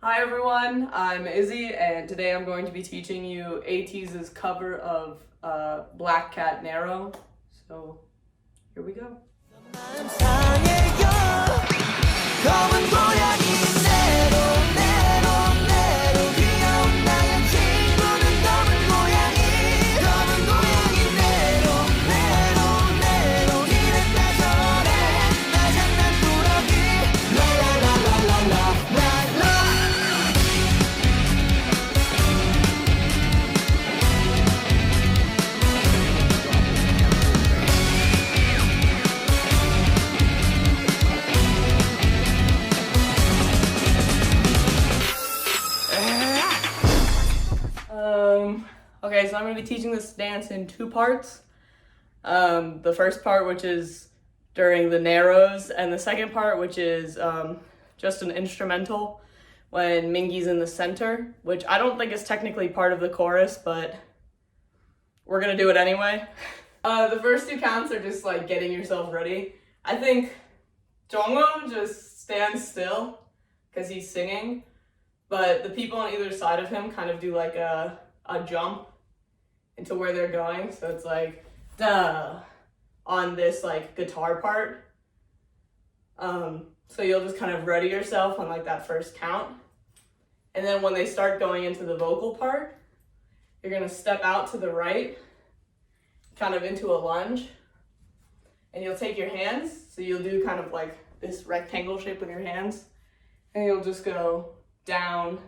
Hi everyone, I'm Izzy, and today I'm going to be teaching you Ateez's cover of Black Cat Nero. So here we go. Okay, so I'm going to be teaching this dance in two parts. The first part, which is during the Neros, and the second part, which is just an instrumental when Mingy's in the center, which I don't think is technically part of the chorus, but we're going to do it anyway. The first two counts are just like getting yourself ready. I think Jongho just stands still because he's singing, but the people on either side of him kind of do like a jump into where they're going. So it's like, duh, on this like guitar part. So you'll just kind of ready yourself on like that first count. And then when they start going into the vocal part, you're gonna step out to the right, kind of into a lunge. And you'll take your hands, so you'll do kind of like this rectangle shape with your hands. And you'll just go down,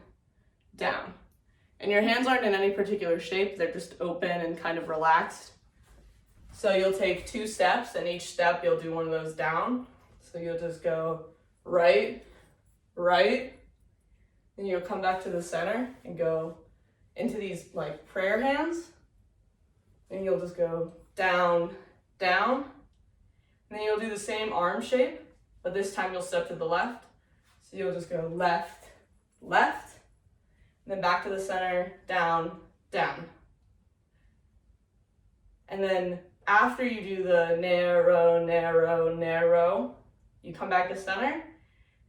down. And your hands aren't in any particular shape, they're just open and kind of relaxed. So you'll take two steps, and each step you'll do one of those down. So you'll just go right, right, and you'll come back to the center and go into these like prayer hands. And you'll just go down, down. And then you'll do the same arm shape, but this time you'll step to the left. So you'll just go left, left, and then back to the center, down, down. And then after you do the narrow, narrow, narrow, you come back to center.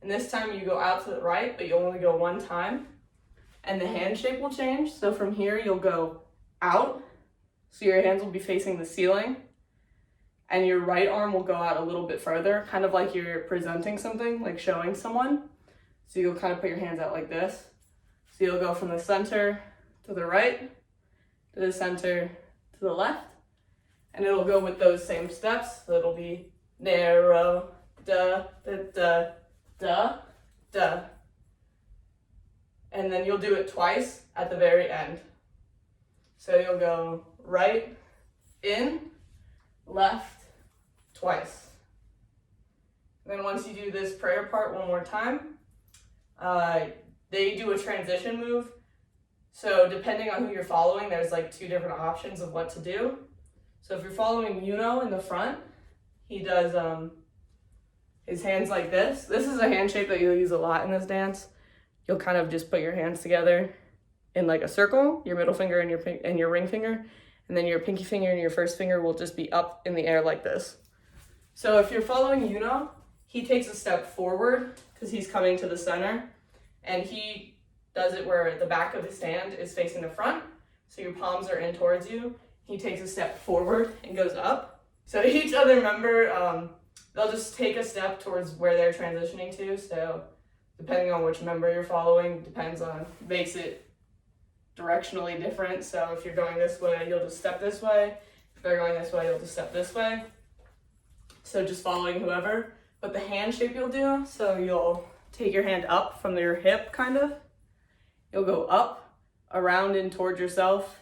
And this time you go out to the right, but you only go one time. And the hand shape will change. So from here, you'll go out. So your hands will be facing the ceiling. And your right arm will go out a little bit further, kind of like you're presenting something, like showing someone. So you'll kind of put your hands out like this. So you'll go from the center to the right, to the center, to the left, and it'll go with those same steps. So it'll be narrow, da, da, da, da, da. And then you'll do it twice at the very end. So you'll go right, in, left, twice. And then once you do this prayer part one more time, they do a transition move. So depending on who you're following, there's like two different options of what to do. So if you're following Yuno in the front, he does his hands like this. This is a hand shape that you'll use a lot in this dance. You'll kind of just put your hands together in like a circle, your middle finger and your ring finger, and then your pinky finger and your first finger will just be up in the air like this. So if you're following Yuno, he takes a step forward because he's coming to the center. And he does it where the back of his hand is facing the front. So your palms are in towards you. He takes a step forward and goes up. So each other member, they'll just take a step towards where they're transitioning to. So depending on which member you're following, makes it directionally different. So if you're going this way, you'll just step this way. If they're going this way, you'll just step this way. So just following whoever. But the hand shape you'll do, so you'll take your hand up from your hip, kind of. You'll go up, around and towards yourself,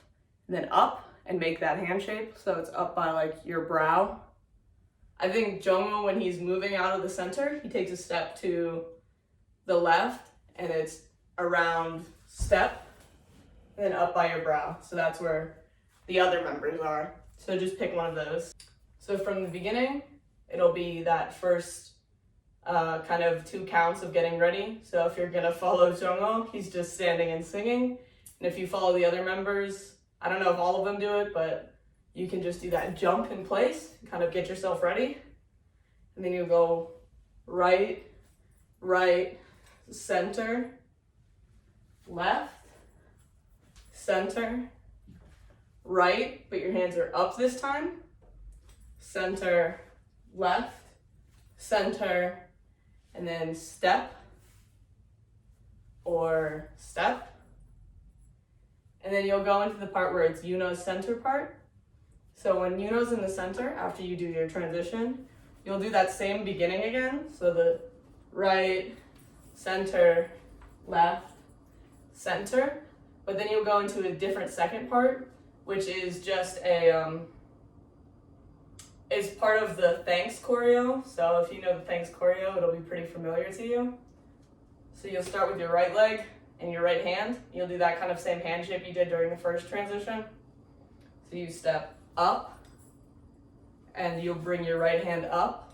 and then up and make that hand shape. So it's up by like your brow. I think Jongho, when he's moving out of the center, he takes a step to the left, and it's around step, and then up by your brow. So that's where the other members are. So just pick one of those. So from the beginning, it'll be that first kind of two counts of getting ready. So if you're gonna follow Jongho, he's just standing and singing. And if you follow the other members, I don't know if all of them do it, but you can just do that jump in place, kind of get yourself ready. And then you go right, right, center, left, center, right, but your hands are up this time, center, left, center, and then step or step. And then you'll go into the part where it's Yuno's center part. So when Yuno's in the center, after you do your transition, you'll do that same beginning again. So the right, center, left, center. But then you'll go into a different second part, which is just it's part of the thanks choreo. So if you know the thanks choreo, it'll be pretty familiar to you. So you'll start with your right leg and your right hand. You'll do that kind of same hand shape you did during the first transition. So you step up and you'll bring your right hand up.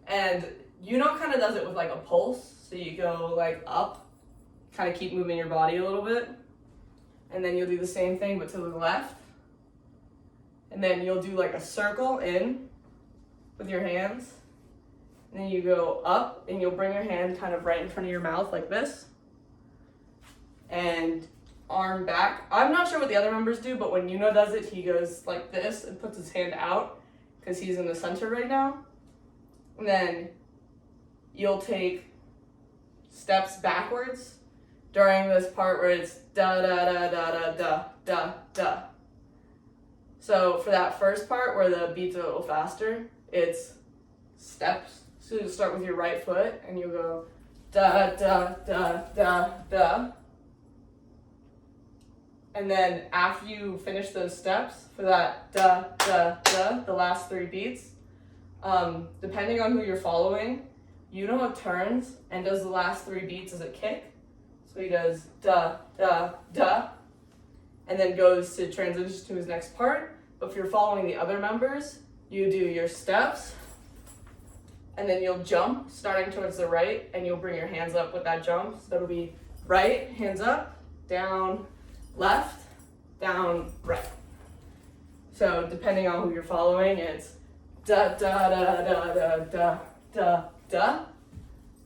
And Yuno kind of does it with like a pulse. So you go like up, kind of keep moving your body a little bit. And then you'll do the same thing but to the left. And then you'll do like a circle in with your hands. And then you go up and you'll bring your hand kind of right in front of your mouth like this. And arm back. I'm not sure what the other members do, but when Yuno does it, he goes like this and puts his hand out because he's in the center right now. And then you'll take steps backwards during this part where it's da da da da da da da da. So for that first part where the beat's a little faster, it's steps. So you'll start with your right foot and you'll go da da da da da. And then after you finish those steps, for that da, da, da, the last 3 beats, depending on who you're following, Yuno turns and does the last 3 beats as a kick. So he does da, da, da, and then goes to transition to his next part. But if you're following the other members, you do your steps, and then you'll jump starting towards the right, and you'll bring your hands up with that jump. So it'll be right, hands up, down, left, down, right. So depending on who you're following, it's da da da da da da da da,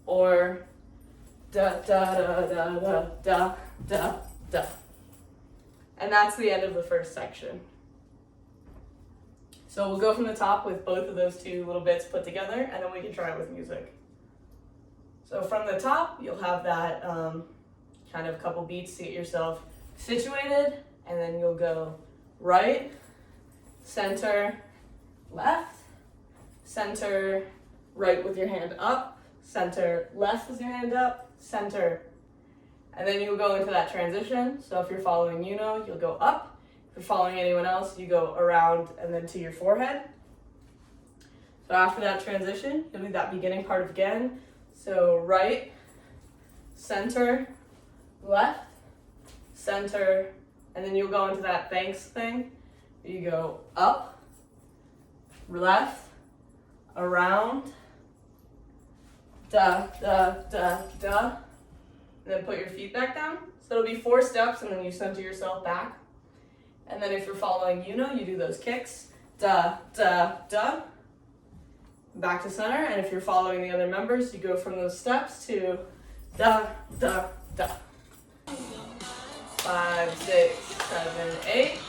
or da da da da da da da da. And that's the end of the first section. So we'll go from the top with both of those 2 little bits put together, and then we can try it with music. So from the top, you'll have that kind of couple beats to get yourself situated, and then you'll go right, center, left, center, right with your hand up, center, left with your hand up, center. And then you'll go into that transition. So if you're following Yuno, you'll go up. If you're following anyone else, you go around and then to your forehead. So after that transition, you'll do that beginning part again. So right, center, left, center, and then you'll go into that thanks thing. You go up, left, around, da, da, da, da, and then put your feet back down. So it'll be 4 steps, and then you center yourself back. And then if you're following Yuno, you do those kicks, da, da, da, back to center. And if you're following the other members, you go from those steps to da, da, da. 5, 6, 7, 8.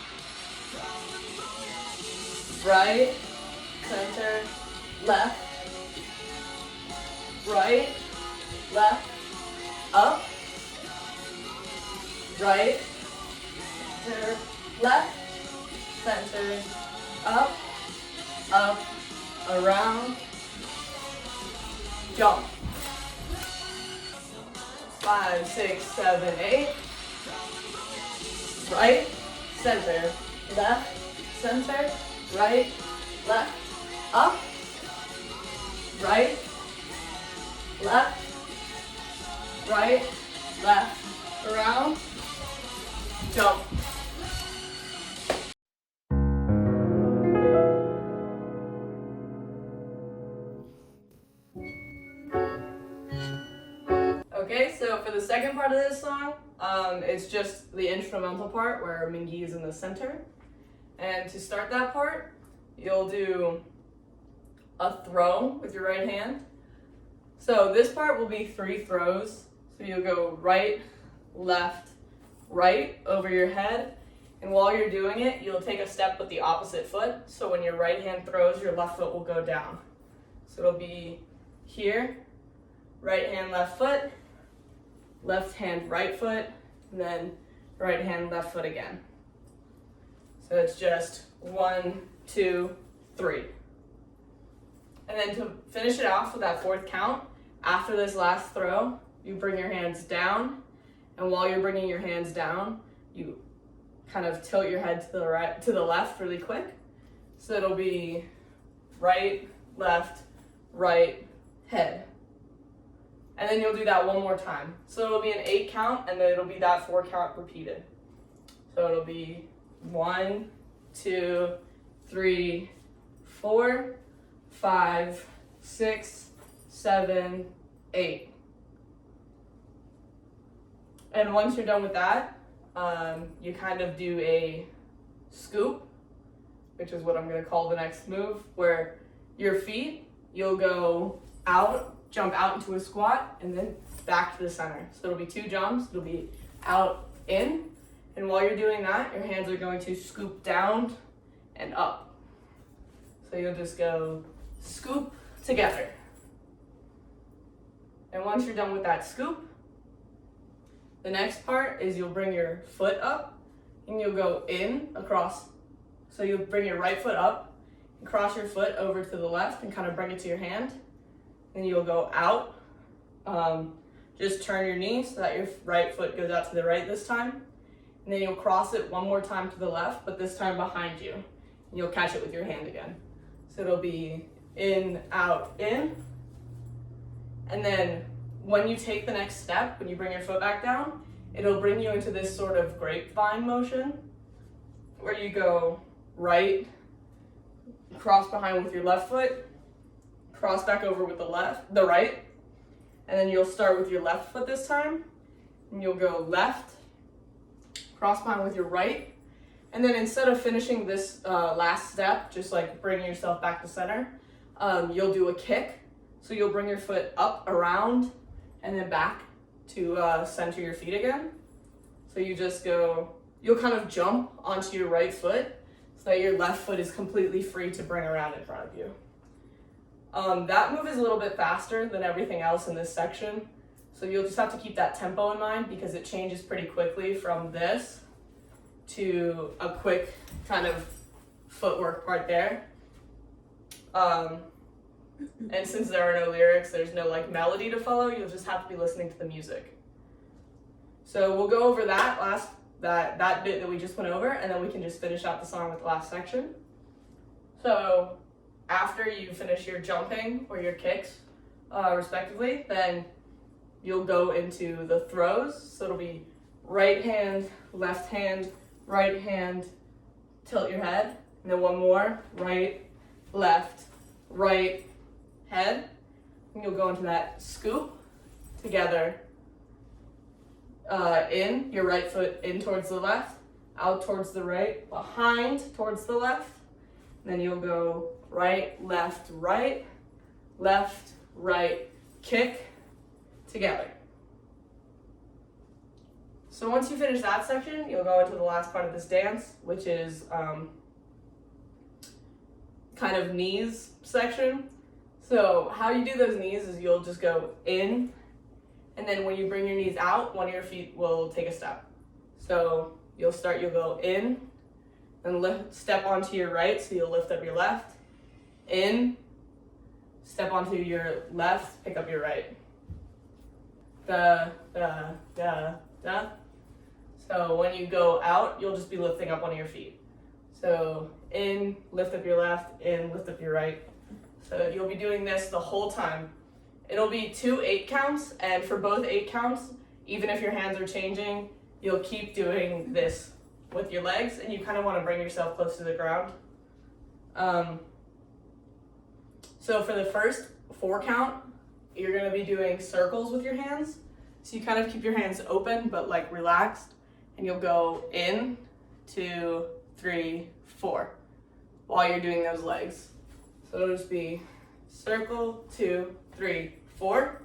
Right, center, left, right, left, up, right, center, left, center, up, up, around, jump. 5, 6, 7, 8. Right, center, left, center, right, left, up, right, left, right, left, around, jump. Okay, so for the second part of this song, it's just the instrumental part where Mingi is in the center. And to start that part, you'll do a throw with your right hand. So this part will be 3 throws. So you'll go right, left, right over your head. And while you're doing it, you'll take a step with the opposite foot. So when your right hand throws, your left foot will go down. So it'll be here, right hand, left foot, left hand, right foot, and then right hand, left foot again. So it's just 1, 2, 3. And then to finish it off with that fourth count, after this last throw, you bring your hands down, and while you're bringing your hands down, you kind of tilt your head to the right, to the left really quick. So it'll be right, left, right, head. And then you'll do that one more time. So it'll be an 8 count, and then it'll be that 4 count repeated. So it'll be 1, 2, 3, 4, 5, 6, 7, 8. And once you're done with that, you kind of do a scoop, which is what I'm going to call the next move, where your feet, you'll go out, jump out into a squat, and then back to the center. So it'll be 2 jumps. It'll be out, in, and while you're doing that, your hands are going to scoop down and up. So you'll just go scoop together. And once you're done with that scoop, the next part is you'll bring your foot up and you'll go in across. So you'll bring your right foot up and cross your foot over to the left and kind of bring it to your hand. Then you'll go out. Just turn your knee so that your right foot goes out to the right this time. And then you'll cross it one more time to the left, but this time behind you. And you'll catch it with your hand again. So it'll be in, out, in. And then when you take the next step, when you bring your foot back down, it'll bring you into this sort of grapevine motion where you go right, cross behind with your left foot, cross back over with the right, and then you'll start with your left foot this time, and you'll go left, cross behind with your right, and then instead of finishing this last step, just like bringing yourself back to center, you'll do a kick. So you'll bring your foot up, around, and then back to center your feet again. So you just go, you'll kind of jump onto your right foot so that your left foot is completely free to bring around in front of you. That move is a little bit faster than everything else in this section. So you'll just have to keep that tempo in mind because it changes pretty quickly from this to a quick kind of footwork part there. And since there are no lyrics, there's no like melody to follow, you'll just have to be listening to the music. So we'll go over that bit that we just went over, and then we can just finish out the song with the last section. So after you finish your jumping or your kicks, respectively, then you'll go into the throws. So it'll be right hand, right hand, tilt your head, and then one more, right, left, right, head, and you'll go into that scoop together, in, your right foot in towards the left, out towards the right, behind towards the left, and then you'll go right, right, kick, together. So once you finish that section, you'll go into the last part of this dance, which is kind of knees section. So how you do those knees is you'll just go in, and then when you bring your knees out, one of your feet will take a step. So you'll go in, and step onto your right, so you'll lift up your left, in, step onto your left, pick up your right. Da, da, da, da. So when you go out, you'll just be lifting up one of your feet. So in, lift up your left, in, lift up your right. So you'll be doing this the whole time. It'll be 2 8 counts, and for both 8 counts, even if your hands are changing, you'll keep doing this with your legs, and you kind of want to bring yourself close to the ground. So for the first 4 count, you're going to be doing circles with your hands. So you kind of keep your hands open, but like relaxed, and you'll go in, 2, 3, 4, while you're doing those legs. So it'll just be circle, 2, 3, 4,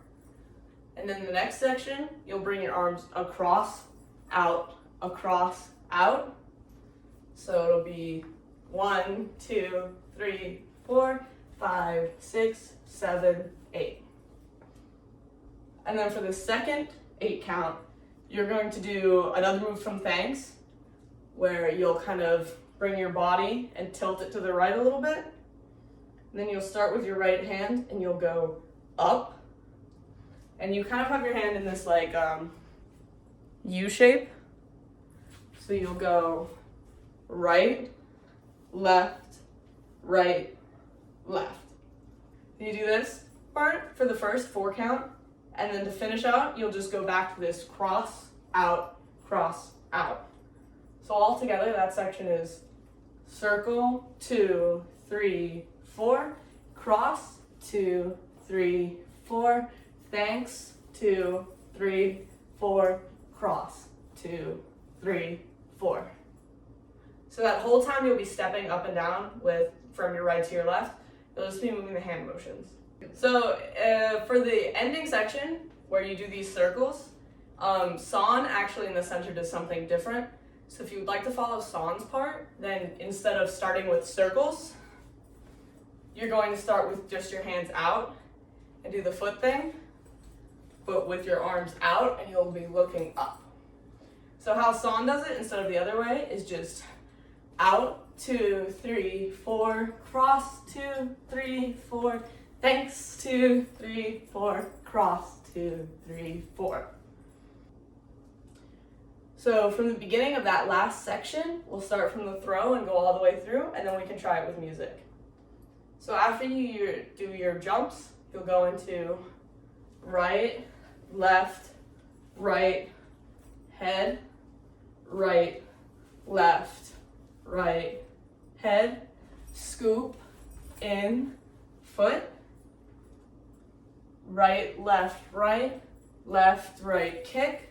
And then the next section, you'll bring your arms across, out, across, out. So it'll be 1, 2, 3, 4, 5, 6, 7, 8. And then for the second 8 count, you're going to do another move from thanks, where you'll kind of bring your body and tilt it to the right a little bit. And then you'll start with your right hand and you'll go up. And you kind of have your hand in this like U shape. So you'll go right, left, right, left. You do this part for the first 4 count, and then to finish out, you'll just go back to this cross, out, cross, out. So all together, that section is circle, 2, 3, 4, cross, 2, 3, 4, thanks, 2, 3, 4, cross, 2, 3, 4. So that whole time you'll be stepping up and down from your right to your left. You'll just be moving the hand motions. So for the ending section, where you do these circles, San actually in the center does something different. So if you would like to follow San's part, then instead of starting with circles, you're going to start with just your hands out and do the foot thing, but with your arms out, and you'll be looking up. So how San does it instead of the other way is just out, 2, 3, 4, cross, 2, 3, 4, thanks, 2, 3, 4, cross, 2, 3, 4. So from the beginning of that last section, we'll start from the throw and go all the way through, and then we can try it with music. So after you do your jumps, you'll go into right, left, right, head, right, left, right, head, scoop, in, foot, right, left, right, kick,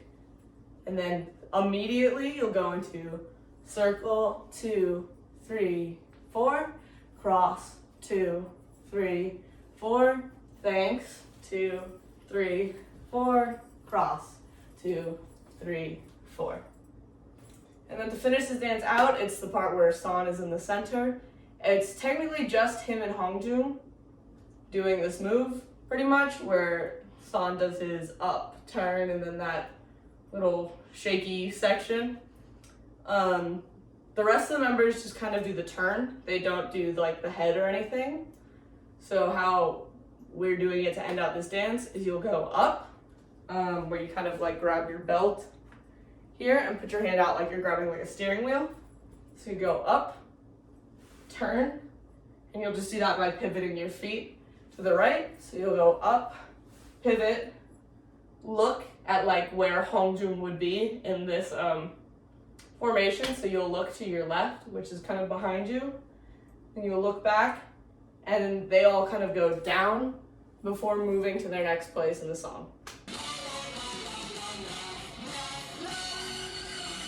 and then immediately you'll go into circle, 2, 3, 4, cross, 2, 3, 4, thanks, 2, 3, 4, cross, 2, 3, 4. And then to finish this dance out, it's the part where San is in the center. It's technically just him and Hongjun doing this move, pretty much, where San does his up, turn, and then that little shaky section. The rest of the members just kind of do the turn. They don't do like the head or anything. So how we're doing it to end out this dance is you'll go up, where you kind of like grab your belt here and put your hand out like you're grabbing like a steering wheel. So you go up, turn, and you'll just do that by pivoting your feet to the right. So you'll go up, pivot, look at like where Hongjun would be in this formation. So you'll look to your left, which is kind of behind you, and you'll look back, and they all kind of go down before moving to their next place in the song.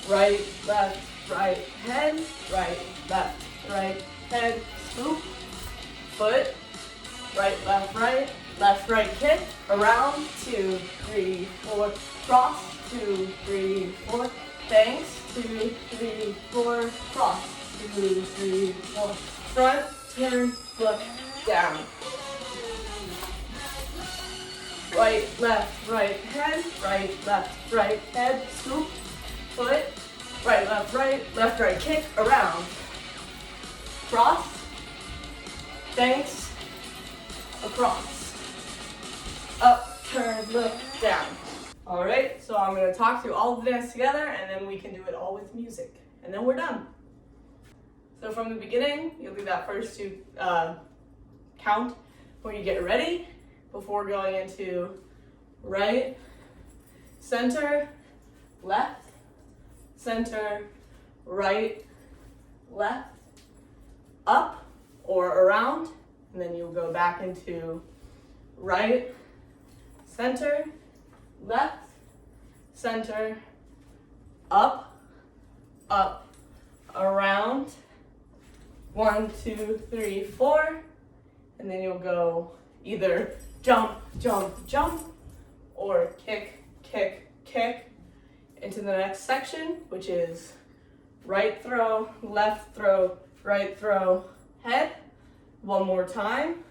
Right, left, right, head, right, left, head, scoop, foot, right, left, kick, around, 2, 3, 4, cross, 2, 3, 4, thanks, 2, 3, 4, cross, 2, 3, 4, front, turn, look, down. Right, left, head, scoop, foot, right, left, kick, around, cross, thanks, across, up, turn, look, down. All right, so I'm gonna talk through all of the dance together, and then we can do it all with music, and then we're done. So from the beginning, you'll do that first 2 count where you get ready before going into right, center, left, center, right, left, up or around, and then you'll go back into right, center, left, center, up, around, 1, 2, 3, 4, and then you'll go either jump, or kick, kick, kick into the next section, which is right throw, left throw, right throw, head. One more time.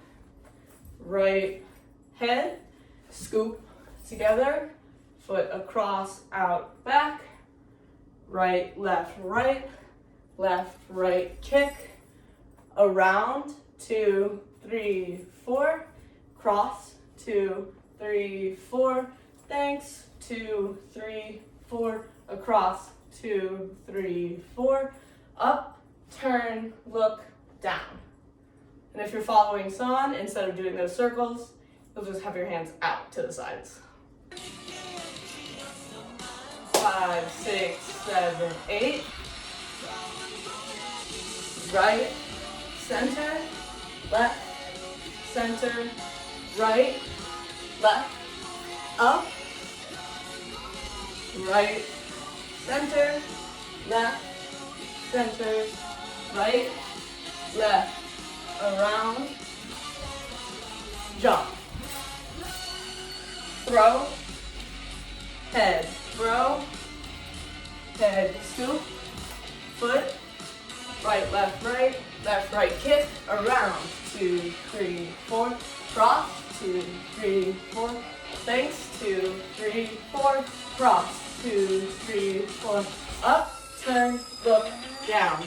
Right head, scoop together, foot across, out, back, right, left, kick, around, 2, 3, 4, cross, 2, 3, 4, thanks, 2, 3, 4, across, 2, 3, 4, up, turn, look, down. And if you're following San, instead of doing those circles, you'll just have your hands out to the sides. 5, 6, 7, 8. Right, center, left, center, right, left, up, right, center, left, center, right, left, around, jump, throw, head, scoop, foot, right, right, kick, around, 2, 3, 4, cross, 2, 3, 4, thanks, 2, 3, 4, cross, 2, 3, 4, up, turn, look, down.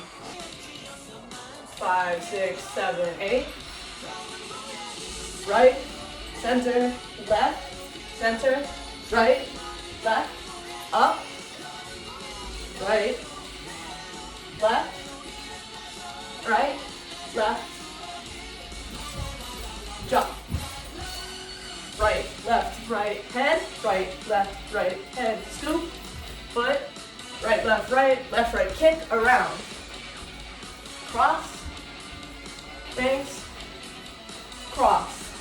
5, 6, 7, 8. Right, center, right, left, up, right, left, jump. Right, left, head, right, head, scoop, foot, left, right, kick, around. Cross, thanks, cross,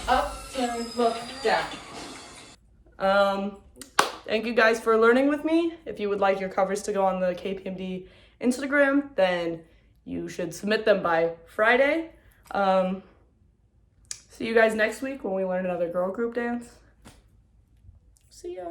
up, turn, look, down. Thank you guys for learning with me. If you would like your covers to go on the KPMD Instagram, then you should submit them by Friday. See you guys next week when we learn another girl group dance. See ya.